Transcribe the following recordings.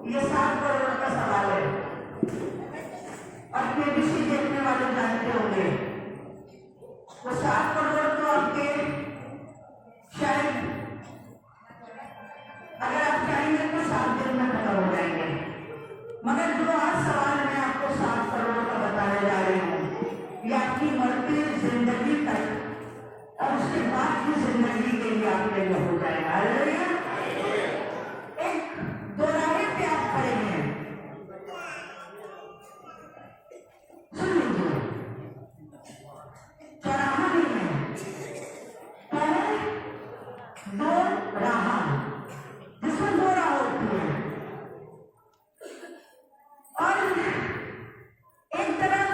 ये 7 करोड़ का सवाल है और केबीसी देखने वाले जानते होंगे। तो 7 करोड़ तो आपके शायद अगर आप चाहेंगे तो 7 दिन में खत्म हो जाएंगे, मगर जो आज सवाल मैं आपको 7 करोड़ का बताने जा रही हूँ, ये आपकी मरती जिंदगी तक और उसके बाद की जिंदगी के लिए आपके लिए हो जाएगा। एक दोराहे पे आप खड़े हैं, सुन लीजिए, चौराहा नहीं है, दो राह, जिसमें 2 राह होती है और एक तरफ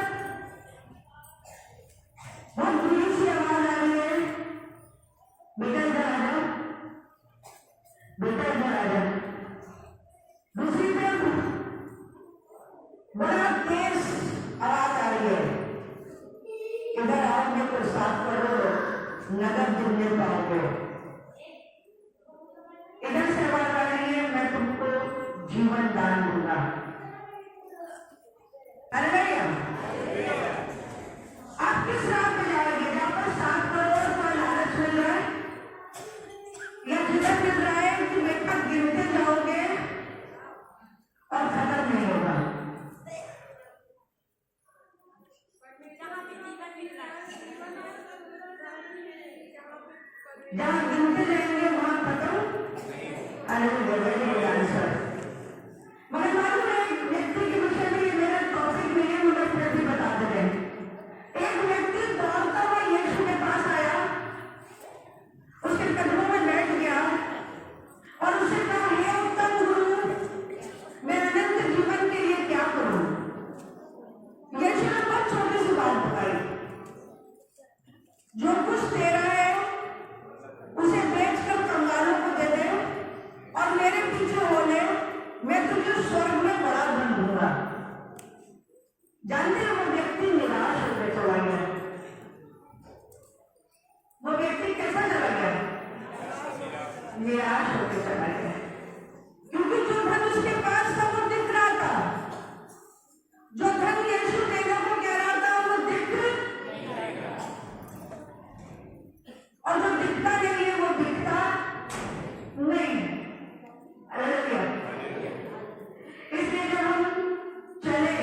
बहुत बुरी सी आवाज आ रही है, बेटा इधर आ जाओ, बेटा इधर आ जाओ। दूसरी तरफ बड़ा तेज आवाज आ रही है, इधर आओगे तो 7 करोड़ नगद मिलने पाओगे। इधर से आवाज आ रही है, मैं तुमको जीवन दान दूंगा। अरे भैया, आप किस राह पे जाओगे? जहां पर 7 करोड़ का लालच मिल रहा है या जिधर मिल रहा है कि बेटा गिनते जाओगे और खत्म नहीं होगा। जहां गिनते जाएंगे वहां खत्म। अरे वो आंसर, मगर मालूम है एक व्यक्ति के विषय में, मेरा टॉपिक नहीं है, मुझे फिर भी बता देते हैं। एक व्यक्ति दौड़ता हुआ यीशु के पास आया, उसके कदमों में बैठ गया और उसे कहा, हे उत्तम गुरु, मैं अनंत जीवन के लिए क्या करूं? यीशु ने बहुत छोटी सी बात बताई, जो कुछ तेरा है उसे बेचकर कंगालों को दे दे और मेरे पीछे हो ले, मैं तुझे स्वर्ग में बड़ा धन दूंगा। जानते हो वो व्यक्ति निराश होकर चला गया। वो व्यक्ति कैसा चला गया? निराश होकर चला गया, क्योंकि जो धन उसके पास था वो दिख रहा था, जो धन यीशु देने को कह रहा था वो दिख और जो दिखता नहीं है वो दिखता नहीं। इसलिए जब हम चले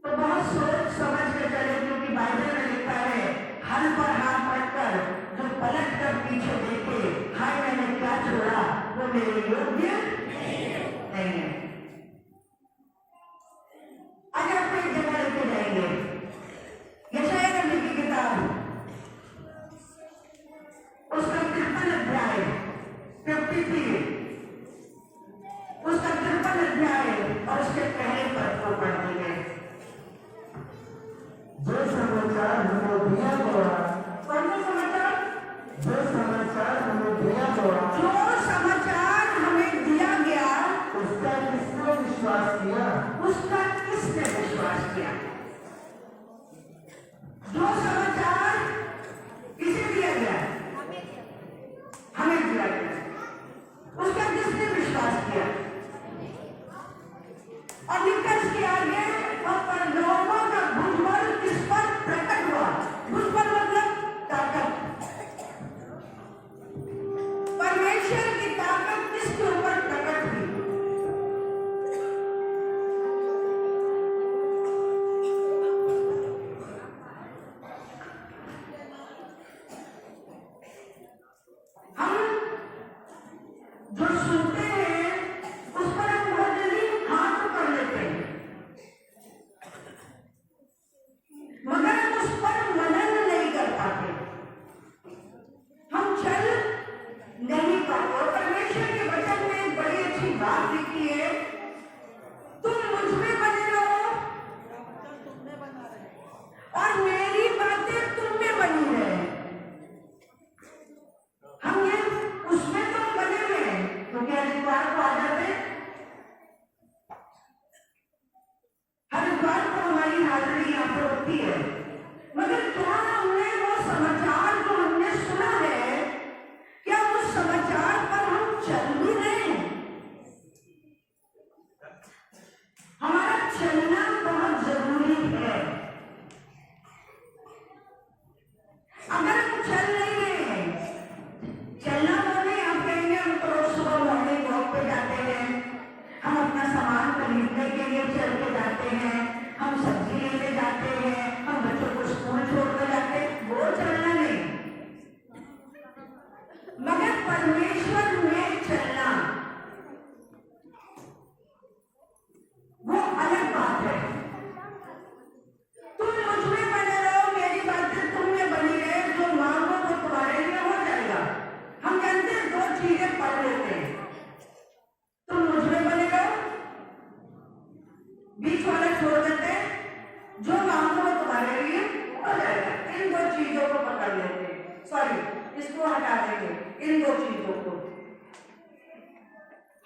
तो बहुत सोच समझ कर चले, क्योंकि बाइबल में लिखा है, हल पर हाथ रखकर जो पलट कर पीछे देखे, हाय मैंने क्या छोड़ा, वो मेरे योग्य नहीं है। आज आपको एक जगह लेके जाएंगे, यशायाह नबी की किताब, उसका 53 अध्याय 53, उसका 53 अध्याय और उसके पहले पद को पढ़ेंगे। जो समाचार हमें दिया गया, कौन सा समाचार? जो समाचार हमें दिया गया, जो समाचार हमें दिया गया, उसका किसने विश्वास किया? उसका किसने विश्वास किया? जो समाचार किसे दिया गया? हमें दिया गया।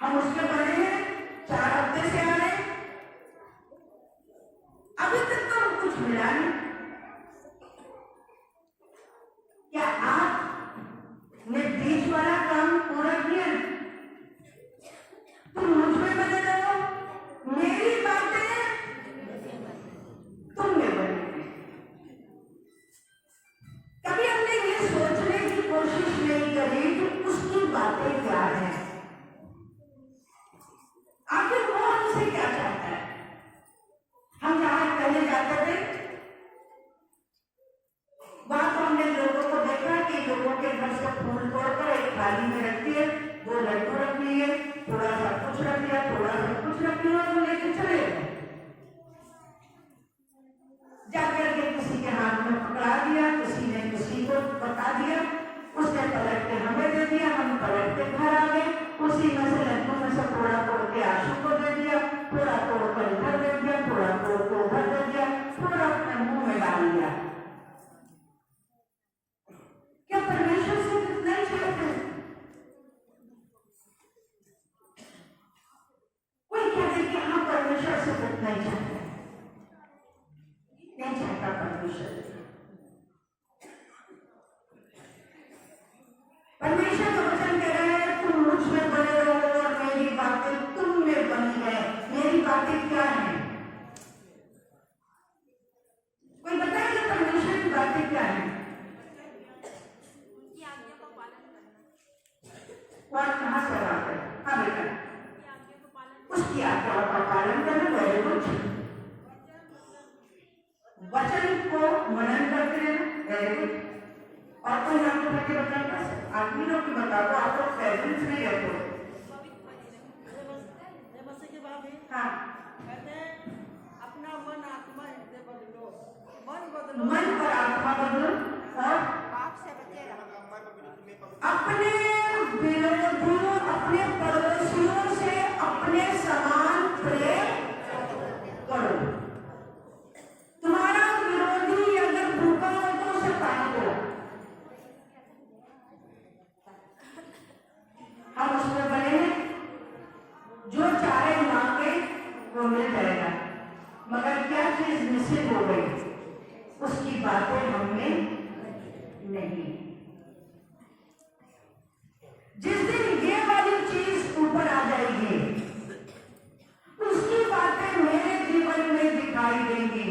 हम उसके बने हैं, 4 हफ्ते से आ रहे हैं, अभी तक तो कुछ मिला नहीं। क्या आपने बीच वाला काम पूरा किया? तुम मुझ में बने रहो, मेरी बातें तुम में बने। कभी हमने ये सोचने की कोशिश नहीं करी कि उसकी बातें क्या है, आखिर वो हमसे क्या चाहता है। हम जहां पहले जाते थे वहां तो हमने लोगों को देखा कि लोगों के घर से फूल तोड़कर एक थाली में रख दिए, 2 लड्डू रख लिए, थोड़ा सा कुछ रख लिया, थोड़ा सा कुछ रख लिया और लेके चले गए। जाकर के किसी के हाथ में पकड़ा दिया, किसी ने किसी को बता दिया, उसने पलट के हमें दे दिया, हम पलट के घर आ गए। उसी में से लड्डू में से थोड़ा तोड़ के आशु को दे दिया, थोड़ा तोड़ कर इधर दे दिया, थोड़ा तोड़ के उधर दे दिया, थोड़ा अपने मुंह में डाल दिया। क्या परमेश्वर से कितना ही चाहते हैं? कोई कहते कि हाँ परमेश्वर से कितना ही चाहते हैं, नहीं चाहता परमेश्वर। परमेश्वर का वचन कह रहा है तुम मुझ में बने रहो और मेरी बातें तुम में बनी है। मेरी बातें क्या है? कोई बताएगा परमेश्वर की बातें क्या है? और कहाँ से बात है? हाँ बेटा, उसकी आज्ञाओं का पालन करना। Very good. वचन को मनन करते रहना। Very good. और कोई आपको करके बताता है? आदमी लोग की बता दो, आप लोग प्रेजेंस नहीं रहते हो। हाँ, अपना मन आत्मा हृदय बदलो, मन और आत्मा बदलो और पाप से बचे रहो। अपने विरोधियों, अपने पड़ोसियों से अपने समान प्रेम करो। तुम्हारा विरोधी अगर भूखा हो तो उसे पानी दो। हम उसमें बने हैं, जो चाहे मांगे वो मिल जाएगा, मगर क्या चीज मिसिंग हो गई, उसकी बातें हमने नहीं। जिस दिन ये वाली चीज ऊपर आ जाएगी, उसकी बातें मेरे जीवन में दिखाई देंगी।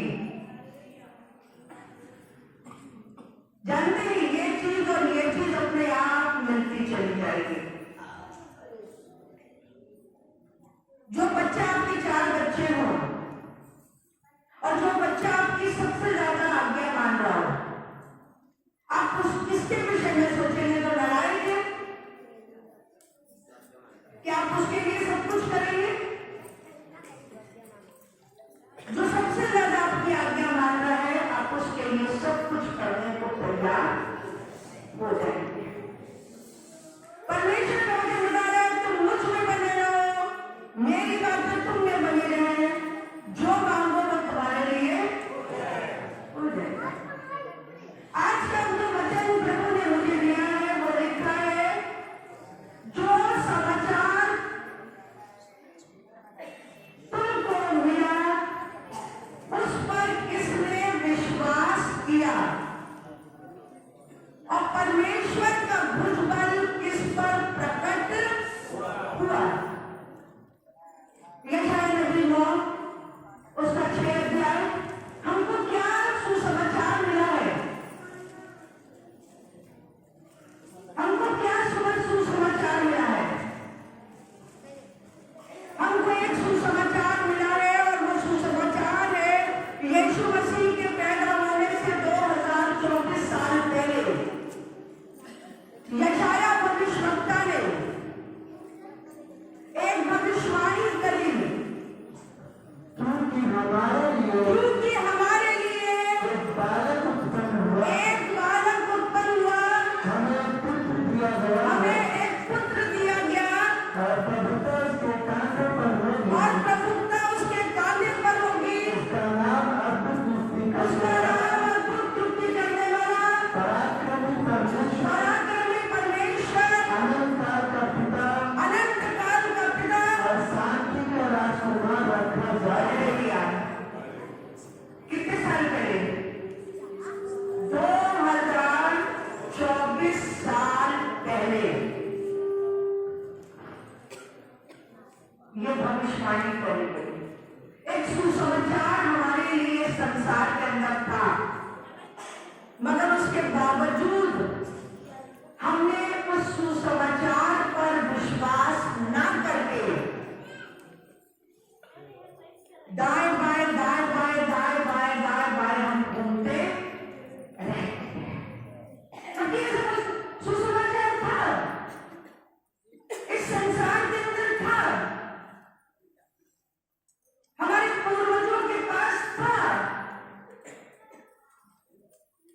जानते हैं ये चीज और ये चीज अपने आप मिलती चली जाएगी। जो बच्चा आपके 4 बच्चे हो और जो बच्चा आपकी सबसे ज्यादा आज्ञा मान रहा हो, आप उस किसके विषय में सोचेंगे तो डराएंगे? क्या आप उसके लिए सब कुछ करेंगे? जो सबसे ज्यादा आपकी आज्ञा मान रहा है, आप उसके लिए सब कुछ करने को तैयार हो जाएंगे। परमेश्वर का वचन बता रहा है तुम मुझ में बने रहो, मेरी बातें तुम में बनी रहे, जो मांगो वो तुम्हारे लिए हो जाएगा। आज का जो वचन प्रभु ने मुझे दिया है वो लिखा है, जो समाचार ये भविष्यवाणी करी गई। एक सुसमाचार हमारे लिए संसार के अंदर था, मगर उसके बावजूद हमने उस सुसमाचार पर विश्वास न करके दाएं बाएं दाएं बाएं दाएं बाएं दाएं बाएं हम घूमते रहते हैं। क्योंकि ये सब सुसमाचार था, इस संसार के अंदर था, हमारे पूर्वजों के पास था,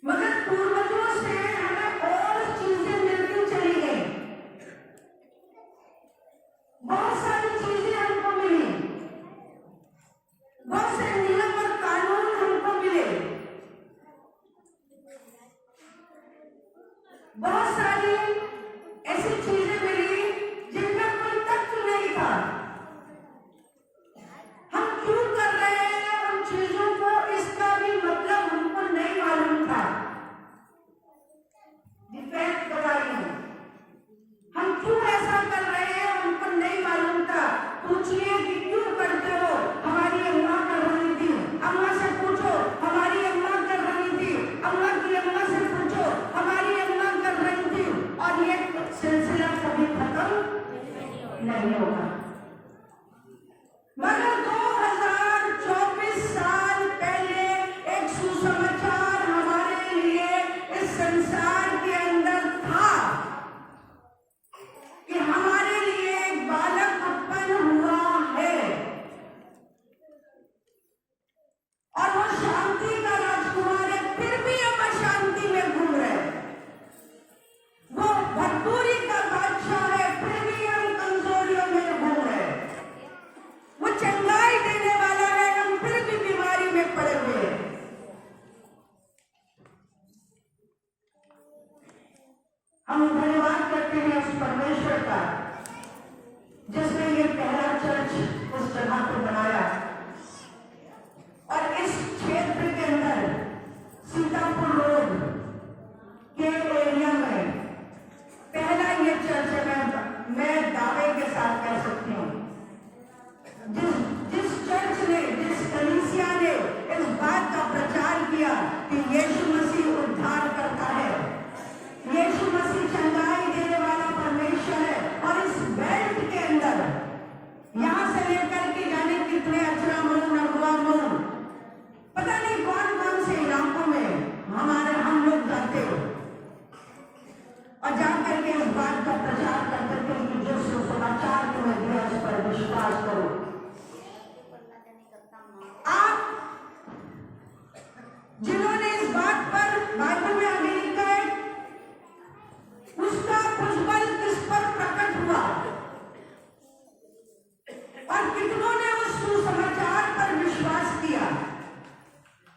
मगर पूर्वजों से हमें और चीजें मिलती चली गई। बहुत सारी चीजें हमको मिली, बहुत से नियम और कानून हमको मिले, बहुत सारी ऐसी चीजें मिली जिनका कोई तत्व नहीं था। हम क्यों कर रहे हैं उन चीजों को, इसका भी मतलब हमको नहीं मालूम था। डिफेक्ट बताइए, हम क्यों ऐसा कर रहे हैं उनको नहीं मालूम था। पूछिए कि क्यों करते हो, हमारी अम्मा कर रही थी, अम्मा से पूछो, हमारी अम्मा कर रही थी, अम्मा की अम्मा से पूछो, हमारी अम्मा कर रही थी, और ये सिलसिला कभी खत्म नहीं होगा। मगर 2024 साल पहले एक सुसमाचार हमारे लिए इस संसार के अंदर था कि हमारे लिए एक बालक उत्पन्न हुआ है, और वो शांति का राजकुमार है। फिर भी हम अशांति में घूम रहे हैं। वो भरपूरी का बादशाह है, फिर भी हम कमजोरियों में घूम रहे हैं। वो चंगाई देने वाला है, हम फिर भी बीमारी में पड़े हुए हैं। हम धन्यवाद करते हैं उस परमेश्वर का जिसने ये पहला चर्च उस जगह पर बनाया, और इस क्षेत्र के अंदर सीतापुर रोड के एरिया में पहला ये चर्च है। मैं दावे के साथ कह सकती हूँ, जिस चर्च ने, जिस कलीसिया ने इस बात का प्रचार किया कि यीशु मसीह उद्धार करता है, यीशु मसीह चंगाई देने वाला परमेश्वर है, और इस बेल्ट के अंदर यहां से लेकर के जाने कितने अचरामऊ नगवामऊ, पता नहीं कौन कौन से इलाकों में हम लोग जाते हो, और जाकर के इस बात का प्रचार करते थे कि जो सुसमाचार तुम्हें दिया उस पर विश्वास करो। आप जिन्होंने इस बात पर बाइबल में आगे लिखा है, उसका भुजबल किस पर प्रकट हुआ, और कितनों ने उस सुसमाचार पर विश्वास किया।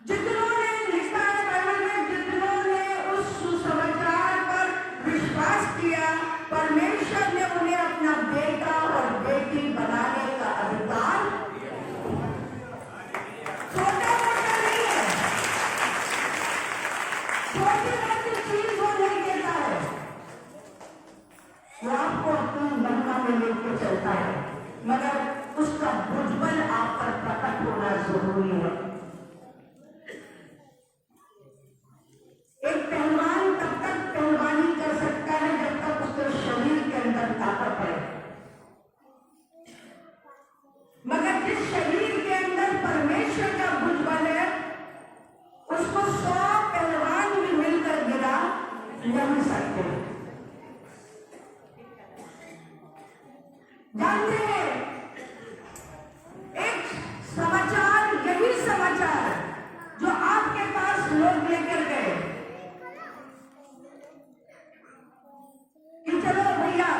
जितनों ने लिखा है बाइबल में, जितनों ने उस सुसमाचार पर विश्वास किया, परमेश्वर ने उन्हें अपना बेटा और बेटी बनाने का अधिकार, छोटा मोटा नहीं है, छोटी मोटी चीज वो नहीं देता है, वो आपको अपनी महिमा में लेके चलता है, मगर उसका भुजबल आप पर प्रकट होना जरूरी है। एक पहलवान तब तक पहलवानी कर सकता है जब तक उसके शरीर के अंदर ताकत है, मगर जिस शरीर के अंदर परमेश्वर का भुजबल है, उसको 100 पहलवान भी मिलकर गिरा नहीं सकते। जानते हैं, एक समाचार, यही समाचार जो आपके पास लोग लेकर गए कि चलो भैया,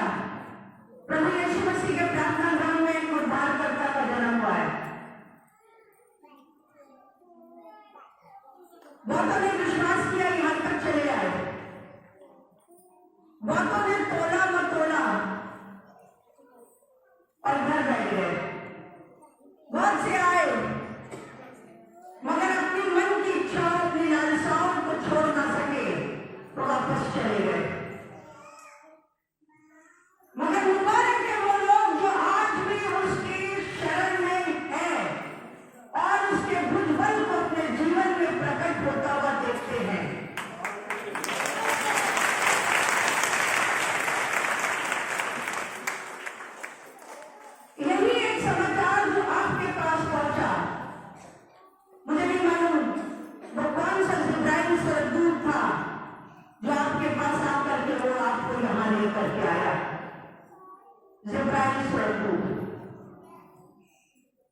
प्रभु यीशु मसीह के प्रार्थना ग्रह में एक उद्धारकर्ता का जन्म हुआ है। बहुतों ने विश्वास किया, यहां तक चले आए, बहुतों ने तोला मटोला, जिब्राइल स्वर्गदूत।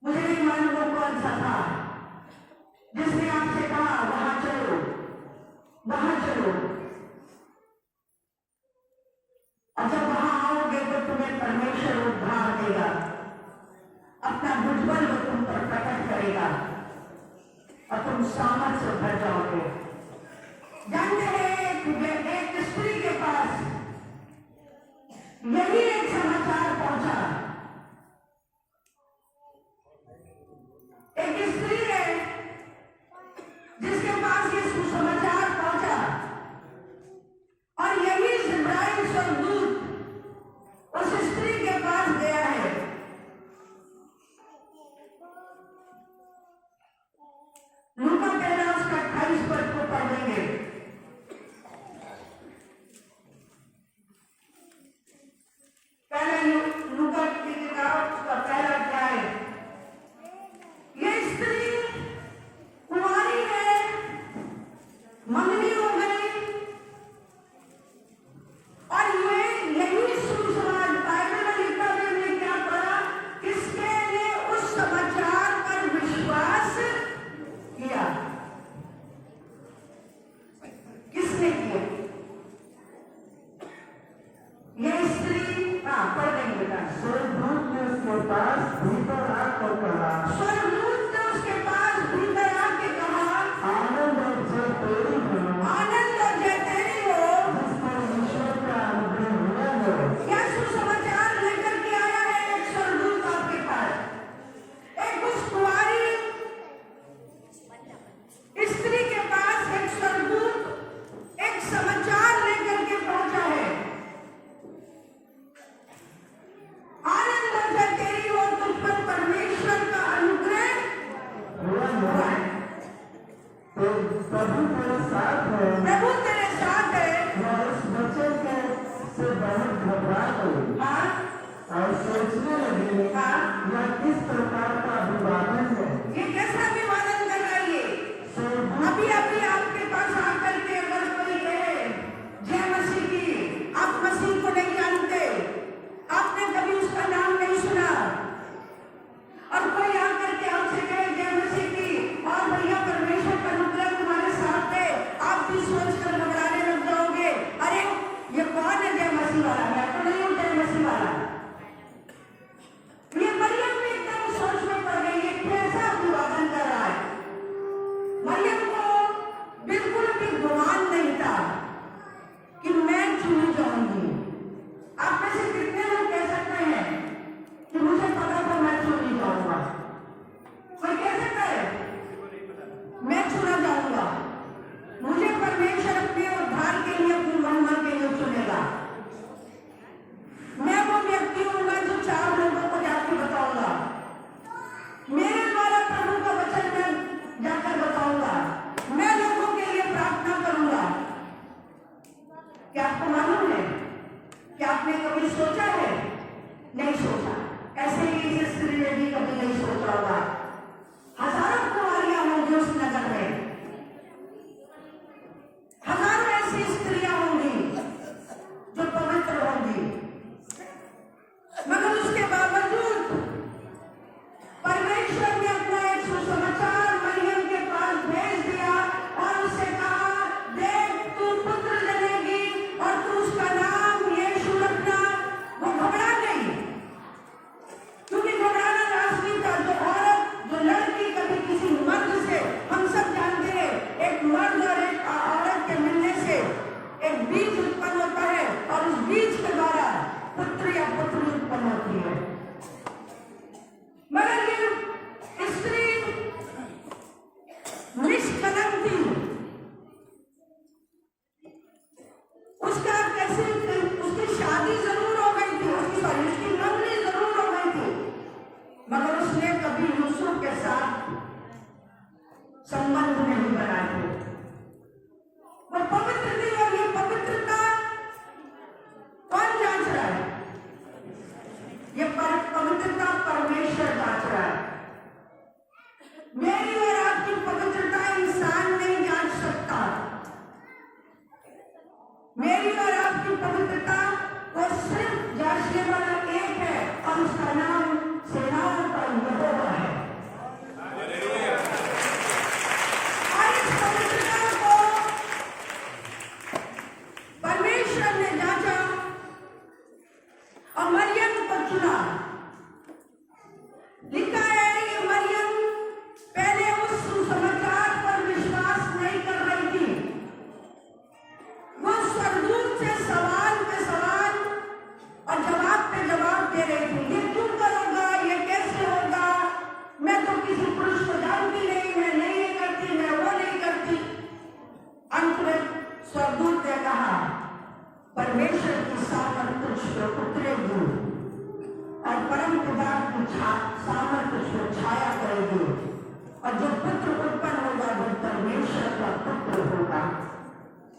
मुझे नहीं मालूम वो कौन सा था जिसने आपसे कहा वहां चलो, वहां चलो, और जब वहां आओगे तो तुम्हें परमेश्वर उद्धार देगा, अपना भुजबल वो तुम पर प्रकट करेगा और तुम सामर्थ से भर जाओगे। जानते हैं कि एक स्त्री के पास यही एक समाचार पहुंचा। एक स्त्री है जिसके पास ये सुसमाचार पहुंचा और यही जिब्राइल स्वर्गदूत उस स्त्री के पास गया है। लूका पहला उसका 28 पद को पढ़ेंगे। पहले लूका की किताब उसका पहला अध्याय। ये स्त्री कुंवारी है, मंगनी हो गई, और यही सुसमाचार बाइबल में लिखा है। हमने क्या पढ़ा? किसने ने उस समाचार पर विश्वास किया? किसने किया? यह स्त्री, पढ़ देंगे बेटा। स्वर्गदूत ने उसके पास भीतर आकर कहा, स्वर्गदूत ने उसके पास भीतर आके कहा, आनंद और जय तेरी हो, आनंद और जय तेरी हो, जिस पर ईश्वर का अनुग्रह हुआ है। क्या सुसमाचार लेकर के आया है एक स्वर्गदूत आपके पास? एक उस कुंवारी स्त्री के पास एक स्वर्गदूत एक समाचार लेकर के पहुंचा है। आनंद और जय तेरी हो, तुझ पर परमेश्वर का अनुग्रह हुआ है। तो प्रभु तेरे साथ है। प्रभु तेरे साथ है। वह उस वचन से बहुत घबरा गई हाँ, और सोचने लगी, हाँ, यह किस प्रकार का अभिवादन है। ये कैसा अभिवादन कर रही है? स्वर्गदूत अभी अभी आपके पास आकर के अगर कोई कहे जय मसीह की, आप मसीह को नहीं जानते, आपने कभी उसका नाम नहीं सुना, और कोई आकर के आपसे कहे जय मसीह की, और भैया परमेश्वर का अनुग्रह तुम्हारे साथ है, आप भी सोचकर घबराने लग जाओगे, अरे ये कौन है जय मसीह वाला? मैं तो नहीं हूं जय मसीह वाला। ये मरियम भी एकदम सोच में पड़ गई, ये कैसा अभिवादन कर रहा है? मरियम को बिल्कुल भी गुमान नहीं था कि मैं चुनी जाऊंगी। आप में से कितने लोग कह सकते हैं कि मुझे पता था मैं चुनी जाऊंगा? कोई कह सकता है मैं चुना जाऊंगा, मुझे परमेश्वर अपने उद्धार के लिए, अपनी महिमा के लिए चुनेगा। मैं वो व्यक्ति हूंगा जो 4 लोगों को जाकर बताऊंगा, मेरे द्वारा प्रभु का वचन मैं जाकर बताऊंगा, मैं लोगों के लिए प्रार्थना करूंगा। क्या आपको मालूम है? क्या आपने कभी सोचा है? नहीं सोचा। ऐसे ही इस स्त्री ने भी कभी नहीं सोचा होगा। हजारों कुंवारियां होंगी उस नगर में, हजारों ऐसी स्त्रियां होंगी जो पवित्र होंगी, मगर उसके बावजूद परमेश्वर ने अपना एक सुसमाचार मरियम के पास भेज दिया और उससे कहा, देख तू पुत्र जनेगी और तू उसका नाम यीशु रखना। वो घबरा गई, क्योंकि घबराना लाजमी था। जो औरत, जो लड़की कभी किसी मर्द से, हम सब जानते हैं एक मर्द और एक औरत के मिलने से एक बीज उत्पन्न होता है और उस बीज के द्वारा पुत्र या पुत्री उत्पन्न होती है। मगर ये स्त्री निष्कलंक थी। उसका कैसे, उसकी शादी जरूर हो गई थी, उसकी मंगनी जरूर हो गई थी, मगर उसने कभी यूसुफ के साथ संबंध नहीं बनाए थे। वो पवित्र थी, और ये पवित्रता कौन जांच रहा है? ये पवित्रता परमेश्वर जांच रहा है। मेरी और आपकी पवित्रता इंसान नहीं जांच सकता। मेरी और आपकी पवित्रता को सिर्फ जांचने वाला एक है, और परमेश्वर का पुत्र होगा।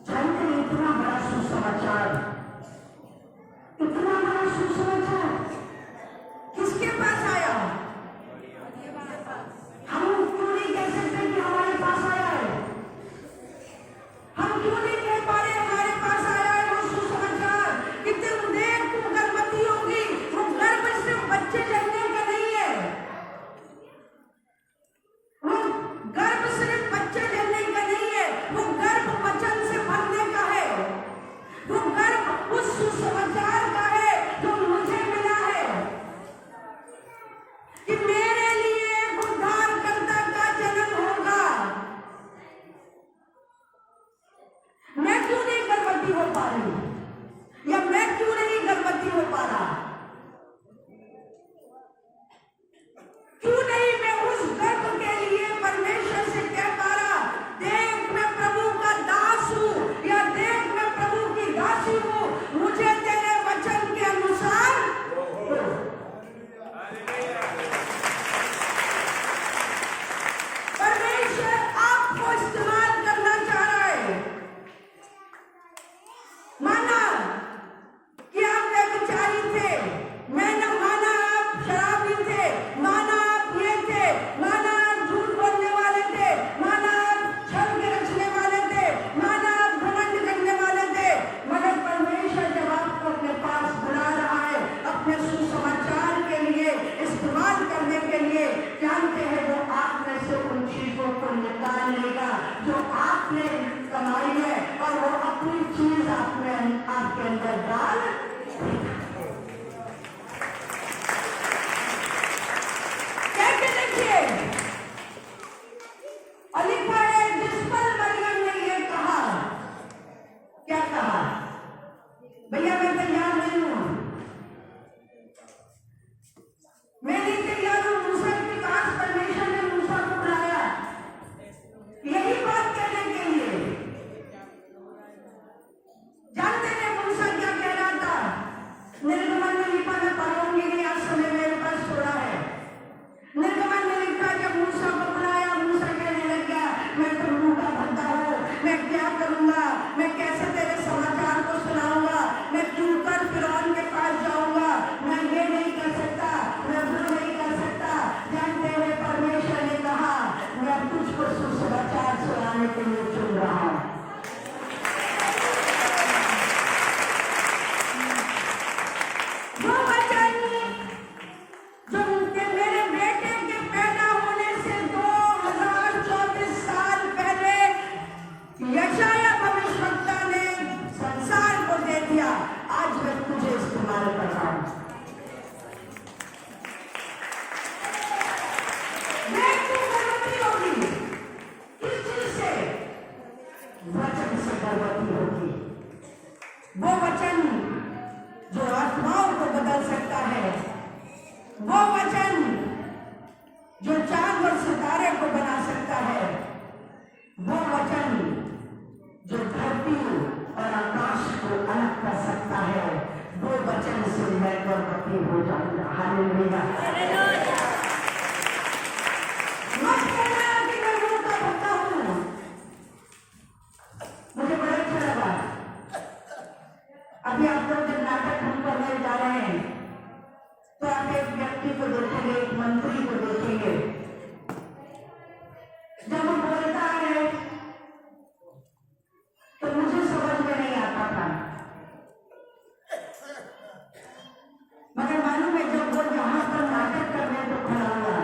जानते हैं इतना बड़ा सुसमाचार, इतना बड़ा सुसमाचार किसके पास आया? हम क्यों नहीं कह सकते कि हमारे पास आया है? हम क्यों नहीं कह पा रहे हमारे पास आया है वो सुसमाचार कि तुम देख तुम गर्भवती होगी। वो गर्भ सिर्फ बच्चे जन्मने का नहीं है, वो गर्भ सिर्फ बच्चे जन्मने का नहीं है, वो गर्भ वचन से भरने का है। वो गर्भ उस सुसमाचार का है जो मुझे मिला है कि मेरे लिए एक उद्धारकर्ता का जन्म होगा। मैं क्यों नहीं गर्भवती हो पा रही, या मैं क्यों नहीं गर्भवती हो पा रहा? क्यों नहीं मैं उस गर्भ के लिए परमेश्वर से कह पा रहा, देख मैं प्रभु का दास हूं, या देख मैं प्रभु की दासी हूं, मुझे तेरे वचन के अनुसार परमेश्वर आपको इस्तेमाल करना चाह रहा है। माना कि आप व्यभिचारी थे, मैंने माना आप शराबी थे, माना आप ये थे, माना आप झूठ बोलने वाले थे, माना आप छल के रचने वाले थे, माना आप घमंड करने वाले थे, मगर परमेश्वर जब आपको अपने पास बुला रहा है अपने सुसमाचार के लिए इस्तेमाल करने के लिए, जानते हैं वो आप में से उन चीजों को निकाल लेगा जो आपने कमाई है, और वो अपनी चीज आपके अंदर डाल देगा। कैसे देखिए, और लिखा है जिस पर मरियम ने ये कहा, क्या कहा? भैया मैं तैयार नहीं हूं, मैं नहीं तैयार हूं। मूसा के पास परमेश्वर ने मूसा को बुलाया यही बात कहने के लिए। जानते हैं मूसा क्या कह रहा था? निर्गमन में लिखा, मैं पढ़ूंगी नहीं, आज समय मेरे पास थोड़ा है। निर्गमन में लिखा जब मूसा को बुलाया, मूसा कहने लग गया मैं तो मुंह का भद्दा हूं, मैं क्या करूंगा, मैं कैसे तेरे समाचार को सुनाऊंगा, मैं क्यों कर फिरौन के पास जाऊंगा, मैं ये नहीं कर सकता, मैं वो नहीं कर सकता। जानते हैं परमेश्वर ने कहा मैं तुझको सुसमाचार सुनाने के लिए चुन रहा हूं। वो वचन जो उनके मेरे बेटे के पैदा होने से 2034 साल पहले यशाया भविष्यवक्ता ने संसार को दे दिया, आज मैं तुझे इस्तेमाल कर रहा हूं। मैं तू गर्भवती होगी, किस चीज से? वचन से गर्भवती होगी। वो वचन जो आत्माओं को बदल सकता है, वो वचन जो चांद और सितारे को बना सकता है, वो वचन जो धरती और आकाश को अलग कर सकता है, वो वचन से मैं गर्भवती हो जाऊंगा। हालेलुया। मत कहना कि मैं मुंह का भद्दा हूं। मुझे बड़ा अच्छा लगा, अभी आप लोग जब नाटक हम करने जा रहे हैं तो आप एक व्यक्ति को देखेंगे, एक मंत्री को देखेंगे, जब वो बोलता है तो मुझे समझ में नहीं आता था, मगर मालूम है जब वो यहाँ पर नाटक करने को खड़ा हुआ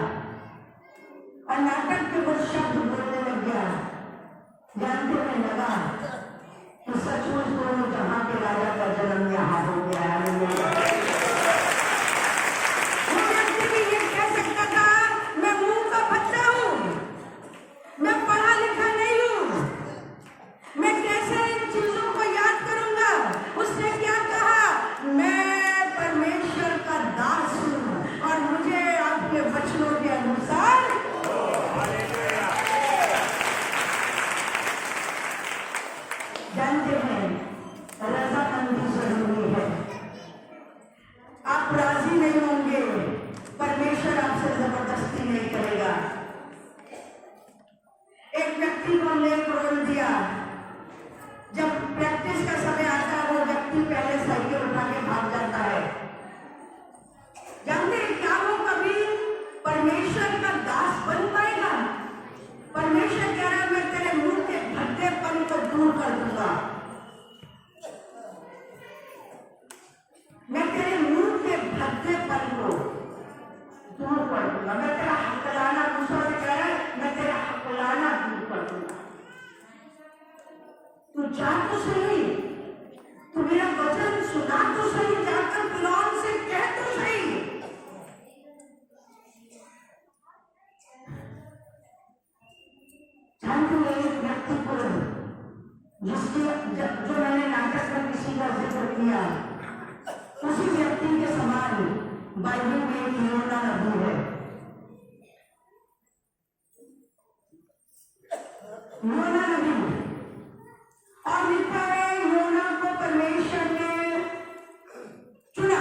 और नाटक के वो शब्द बोलने लग गया, जानते हुए लगा कि सचमुच दोनों जहां के राजा का जन्म यहाँ हो गया है। वो व्यक्ति भी ये कह सकता था मैं बाइबल में एक योना नबी है। योना नबी और लिखा है योना को परमेश्वर ने चुना।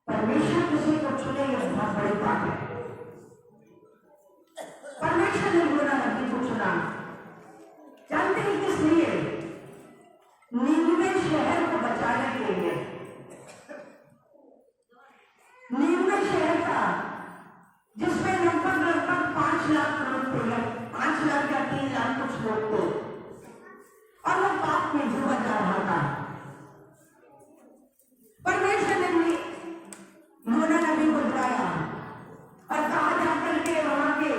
परमेश्वर किसी को चुने ये बहुत बड़ी बात है। परमेश्वर ने योना नबी को चुना। जानते हैं किस लिए? नीनवे शहर को बचाने के लिए। नीनवे शहर था जिसमें लगभग 5 लाख लोग थे, 5 लाख या 3 लाख कुछ लोग थे, और वो पाप में डूबा जा रहा था। परमेश्वर ने योना नबी को बुलाया और कहा जाकर के वहां के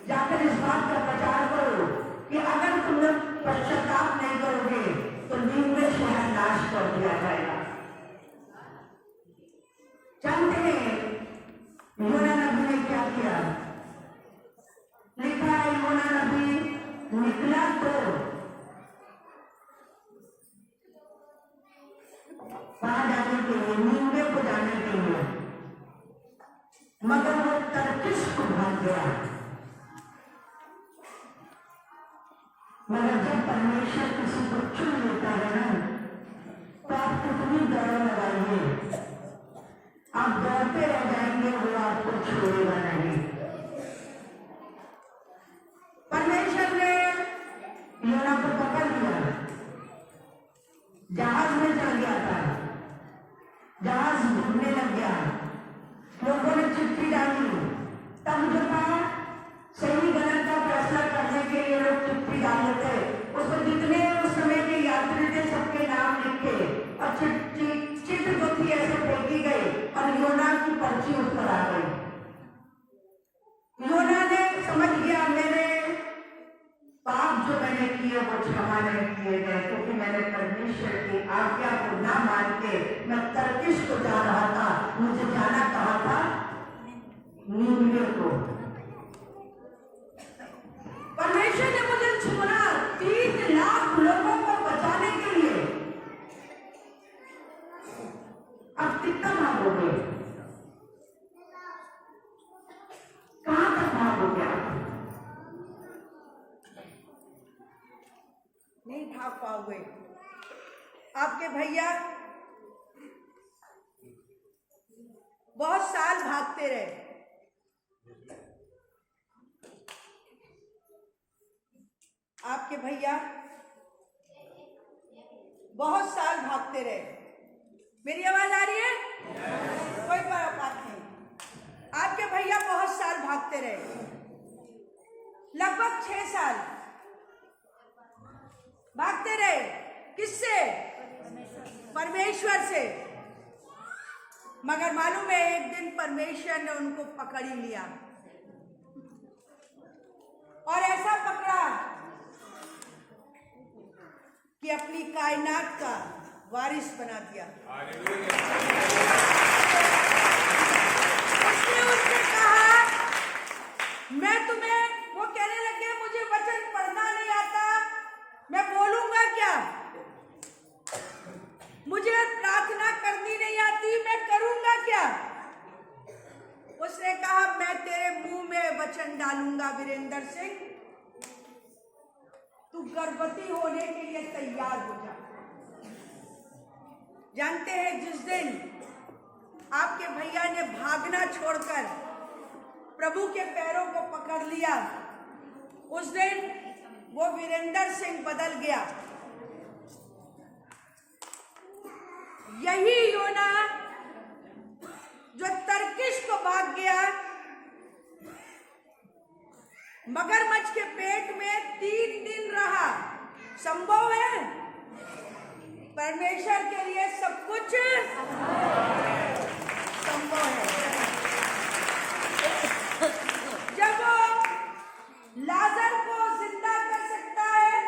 जाकर इस बात का प्रचार करो कि अगर तुम लोग पश्चाताप नहीं करोगे तो नीनवे शहर नाश कर दिया जाएगा। जानते हैं योना नबी ने क्या किया? लिखा है योना नबी निकला तो वहां जाने के लिए, नीनवे को जाने के लिए, मगर वो तर्किश को भाग गया। मगर जब परमेश्वर किसी को चुन लेता है ना, तो आप कितनी दौड़ लगाइए, आप दौड़ते रह जाएंगे, वो आपको छोड़ेगा नहीं। परमेश्वर ने योना को पकड़ लिया, जहाज में चल गया था, जहाज डूबने लग गया, लोगों ने चिट्ठी डाली, तब जो था सही गलत का फैसला करने के लिए लोग चिट्ठी डाले थे, उसमें जितने उस समय के यात्री थे सबके नाम लिखे और चिट्ठी जो थी ऐसे फेंकी गई और योना की पर्ची उस पर आ गई। योना ने समझ गया मेरे पाप जो मैंने किए वो क्षमा नहीं किए गए, क्योंकि मैंने परमेश्वर की आज्ञा को ना मान के मैं तर्किश को जा रहा था। मुझे जाना कहा था? नीनवे को। परमेश्वर ने मुझे चुना 3 लाख लोगों को बचाने के लिए। अब कितना भागोगे? कहां तक भागोगे आप? नहीं भाग पाओगे। आपके भैया बहुत साल भागते रहे। आपके भैया बहुत साल भागते रहे। मेरी आवाज आ रही है? कोई बात नहीं। आपके भैया बहुत साल भागते रहे, लगभग 6 साल भागते रहे। किससे? परमेश्वर से। मगर मालूम है एक दिन परमेश्वर ने उनको पकड़ ही लिया, और ऐसा पकड़ा कि अपनी कायनात का वारिस बना दिया। उसने उनसे कहा, मैं तुम्हें, वो कहने लगे मुझे वचन पढ़ना नहीं आता, मैं बोलूंगा क्या? मुझे प्रार्थना करनी नहीं आती, मैं करूंगा क्या? उसने कहा, मैं तेरे मुंह में वचन डालूंगा वीरेंद्र सिंह, तू गर्भवती होने के लिए तैयार हो जा। जानते हैं जिस दिन आपके भैया ने भागना छोड़कर प्रभु के पैरों को पकड़ लिया, उस दिन वो वीरेंद्र सिंह बदल गया। यही योना जो तर्किश को भाग गया, मगरमच्छ के पेट में 3 दिन रहा। संभव है? परमेश्वर के लिए सब कुछ संभव है। जब वो लाजर को जिंदा कर सकता है,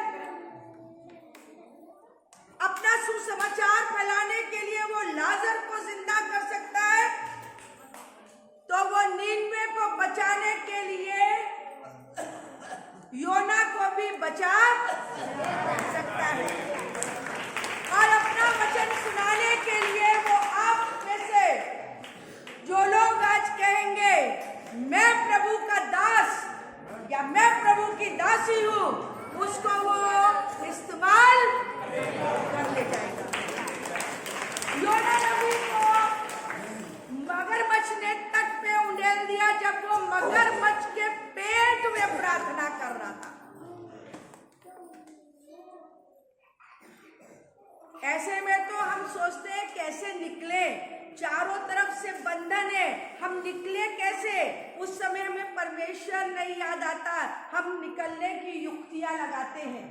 अपना सुसमाचार फैलाने के लिए वो लाजर को जिंदा कर सकता है, तो वो नीनवे को बचाने के लिए योना को भी बचा सकता है, और अपना वचन सुनाने के लिए वो सोचते हैं कैसे निकले, चारों तरफ से बंधन है, हम निकले कैसे। उस समय हमें परमेश्वर नहीं याद आता, हम निकलने की युक्तियां लगाते हैं।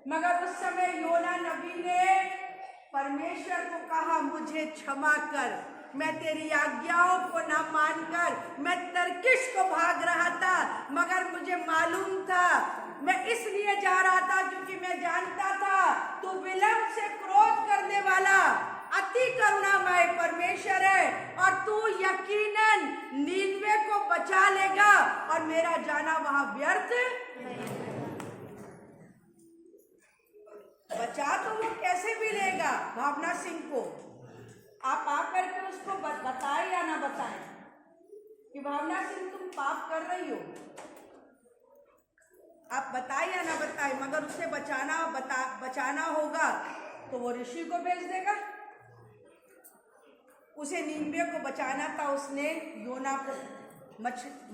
मगर उस समय योना नबी ने परमेश्वर को कहा, मुझे क्षमा कर, मैं तेरी आज्ञाओं को ना मानकर मैं तर्किश को भाग रहा था, मगर मुझे मालूम था, मैं इसलिए जा रहा था क्योंकि मैं जानता था तू विलंब से क्रोध करने वाला अति करुणामय परमेश्वर है और तू यकीनन नीनवे को बचा लेगा और मेरा जाना वहां व्यर्थ बचा तो वो कैसे भी लेगा। भावना सिंह को आप आकर के उसको बताएं या ना बताएं कि भावना सिंह तुम पाप कर रही हो, आप बताएं या ना बताएं, मगर उसे बचाना होगा तो वो ऋषि को भेज देगा। उसे नीनवे को बचाना था, उसने योना को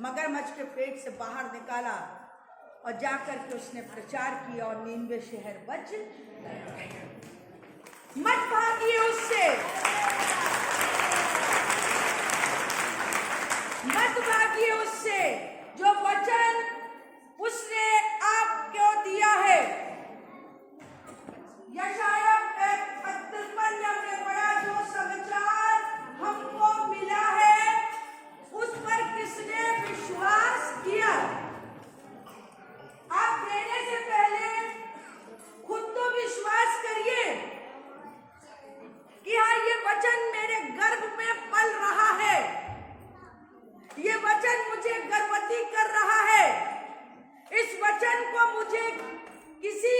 मगरमच्छ के पेट से बाहर निकाला और जाकर के उसने प्रचार किया और नीनवे शहर बच गया। मत भागिए उससे, मत भागिए उससे जो वचन उसने आपको दिया है। यशाया 53 में बड़ा जो समाचार हमको मिला है उस पर किसने विश्वास किया। आप देने से पहले खुद तो विश्वास करिए कि हाँ, ये वचन मेरे गर्भ में पल रहा है, ये वचन मुझे गर्भवती कर रहा है, इस वचन को मुझे किसी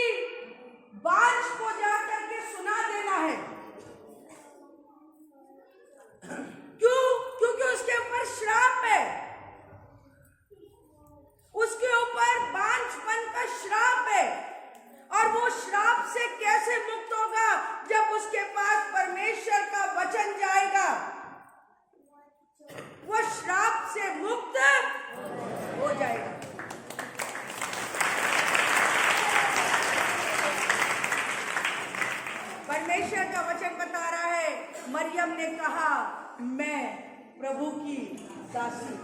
बांझ को जाकर के सुना देना है। क्यों? क्योंकि उसके ऊपर श्राप है, उसके ऊपर बांझपन का श्राप है और वो श्राप से कैसे मुक्त होगा जब उसके पास परमेश्वर का वचन जाएगा। वो श्राप से मुक्त हो जाएगा। परमेश्वर का वचन बता रहा है, मरियम ने कहा, मैं प्रभु की दासी,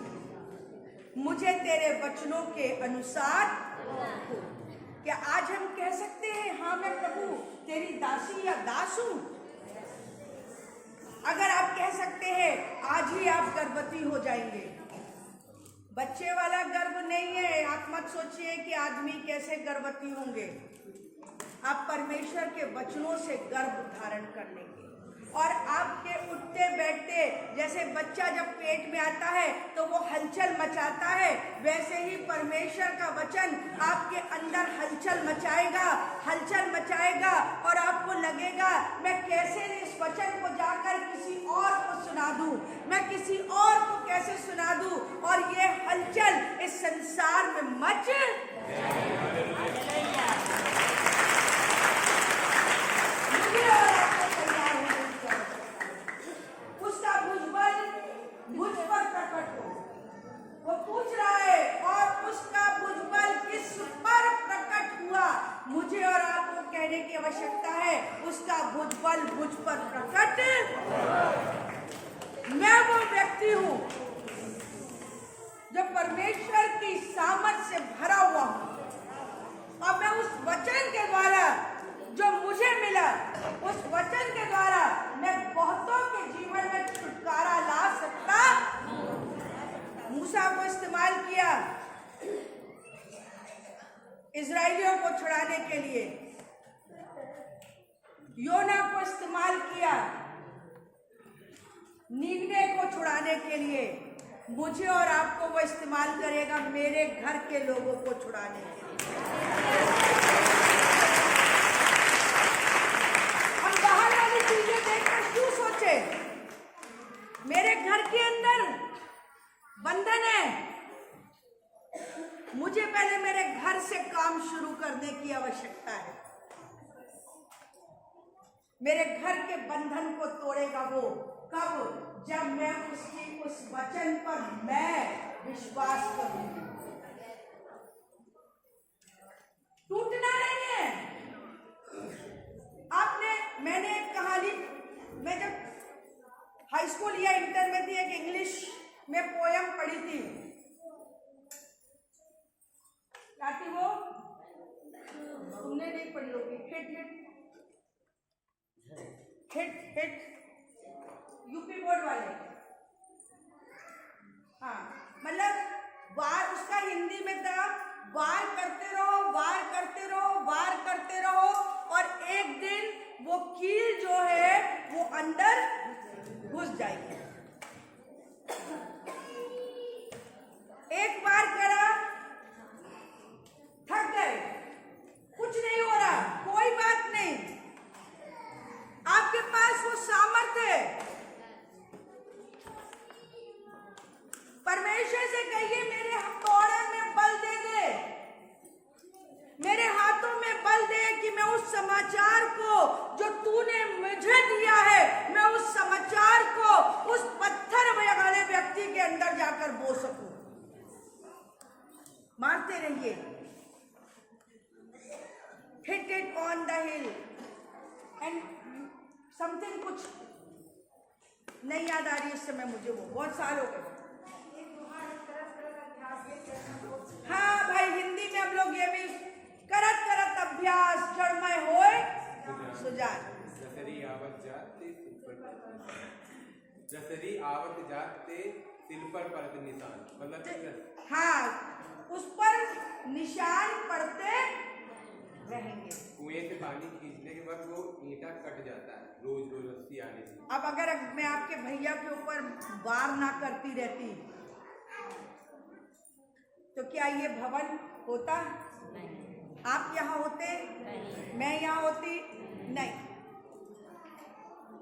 मुझे तेरे वचनों के अनुसार हो। क्या आज हम कह सकते हैं, हाँ मैं प्रभु तेरी दासी या दास हूं? अगर आप कह सकते हैं, आज ही आप गर्भवती हो जाएंगे। बच्चे वाला गर्भ नहीं है, आप मत सोचिए कि आदमी कैसे गर्भवती होंगे। आप परमेश्वर के वचनों से गर्भ धारण कर लेंगे और आपके उठते बैठते, जैसे बच्चा जब पेट में आता है तो वो हलचल मचाता है, वैसे ही परमेश्वर का वचन आपके अंदर हलचल मचाएगा और आपको लगेगा, मैं कैसे इस वचन को जाकर किसी और को सुना दूं, मैं किसी और को कैसे सुना दूं, और ये हलचल इस संसार में मच उसका भुजबल मुझ पर प्रकट हो। वो पूछ रहा है, और उसका भुजबल किस पर प्रकट हुआ? मुझे और आपको कहने की आवश्यकता है, उसका भुजबल मुझ पर प्रकट। मैं वो व्यक्ति हूं जो परमेश्वर की सामर्थ से भरा हुआ हूं और मैं उस वचन के द्वारा जो मुझे मिला, उस वचन के द्वारा मैं बहुतों के जीवन में छुटकारा ला सकता। मूसा को इस्तेमाल किया इजराइलियों को छुड़ाने के लिए, योना को इस्तेमाल किया नीनवे को छुड़ाने के लिए, मुझे और आपको वो इस्तेमाल करेगा मेरे घर के लोगों को छुड़ाने के लिए। चीजें देखकर क्यों सोचे, मेरे घर के अंदर बंधन है, मुझे पहले मेरे घर से काम शुरू करने की आवश्यकता है। मेरे घर के बंधन को तोड़ेगा वो कब? जब मैं उसकी उस वचन पर मैं विश्वास करूंगी। टूटना नहीं है। मैंने एक कहानी स्कूल या इंटर में थी, एक इंग्लिश में पोयम पढ़ी थी। क्या थी वो? तुमने नहीं पढ़ी होगी। Hit hit hit UP board वाले। हाँ, मतलब वार, उसका हिंदी में था, वार करते रहो, वार करते रहो, वार करते रहो, और एक दिन वो कील जो है वो अंदर घुस जाएगी। एक बार करा, थक गए, कुछ नहीं हो रहा, कोई बात नहीं, आपके पास वो सामर्थ्य है। परमेश्वर से कहिए मेरे हथौड़े में बल दे दे, मेरे हाथों में बल दे कि मैं उस समाचार को जो तूने मुझे दिया है, मैं उस समाचार को उस पत्थर वाले व्यक्ति के अंदर जाकर बो सकूं। मारते रहिए। Hit it on the hill and something, कुछ नहीं याद आ रही इस समय मुझे, वो बहुत साल हो गए। हाँ भाई, हिंदी में हम लोग ये भी करत करत अभ्यास जड़मय होए सुजान। जसरी आवत जाते तिल पर परत निशान, मतलब हाँ, उस पर निशान पड़ते रहेंगे। कुएं से पानी खींचने के बाद वो ईंटा कट जाता है रोज रोज रस्सी आने से। अब अगर मैं आपके भैया के ऊपर वार ना करती रहती तो क्या ये भवन होता? आप यहाँ होते? मैं यहाँ होती? नहीं।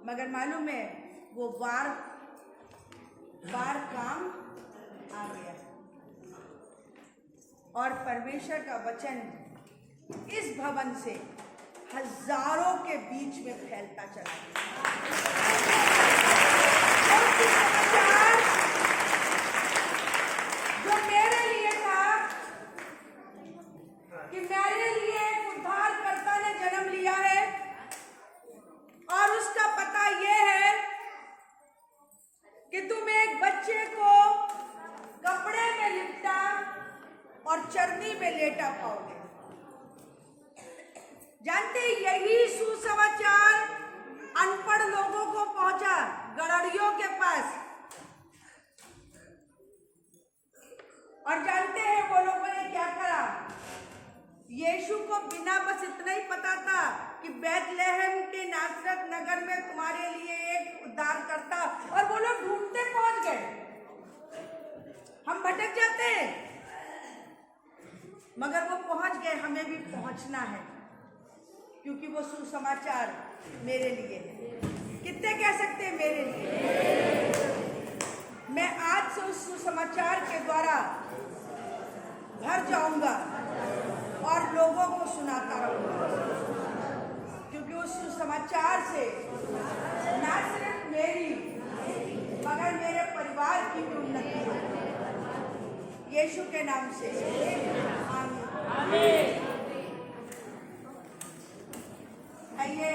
मगर मालूम है वो वार काम आ गया, और परमेश्वर का वचन इस भवन से हजारों के बीच में फैलता चला गया। जो मेरे लिए था कि मेरे लिए एक उद्धारकर्ता ने जन्म लिया है, और उसका पता यह है कि तुम एक बच्चे को कपड़े में लिपटा और चरनी में लेटा पाओगे। जानते यही सुसमाचार अनपढ़ लोगों को पहुंचा, गड़ड़ियों के पास, और जानते हैं वो लोगों ने क्या करा? यीशु को बिना बस इतना ही पता था कि बैतलहम के नासरत नगर में तुम्हारे लिए एक उद्धारकर्ता, और वो लोग ढूंढते पहुंच गए। हम भटक जाते हैं, मगर वो पहुंच गए, हमें भी पहुंचना है, क्योंकि वो सुसमाचार मेरे लिए है। कितने कह सकते हैं मेरे लिए? मैं आज से उस सुसमाचार के द्वारा भर जाऊंगा और लोगों को सुनाता रहूंगा, क्योंकि उस सुसमाचार से न सिर्फ मेरी मगर मेरे परिवार की भी उन्नति हो। यीशु के नाम से आमीन। आइए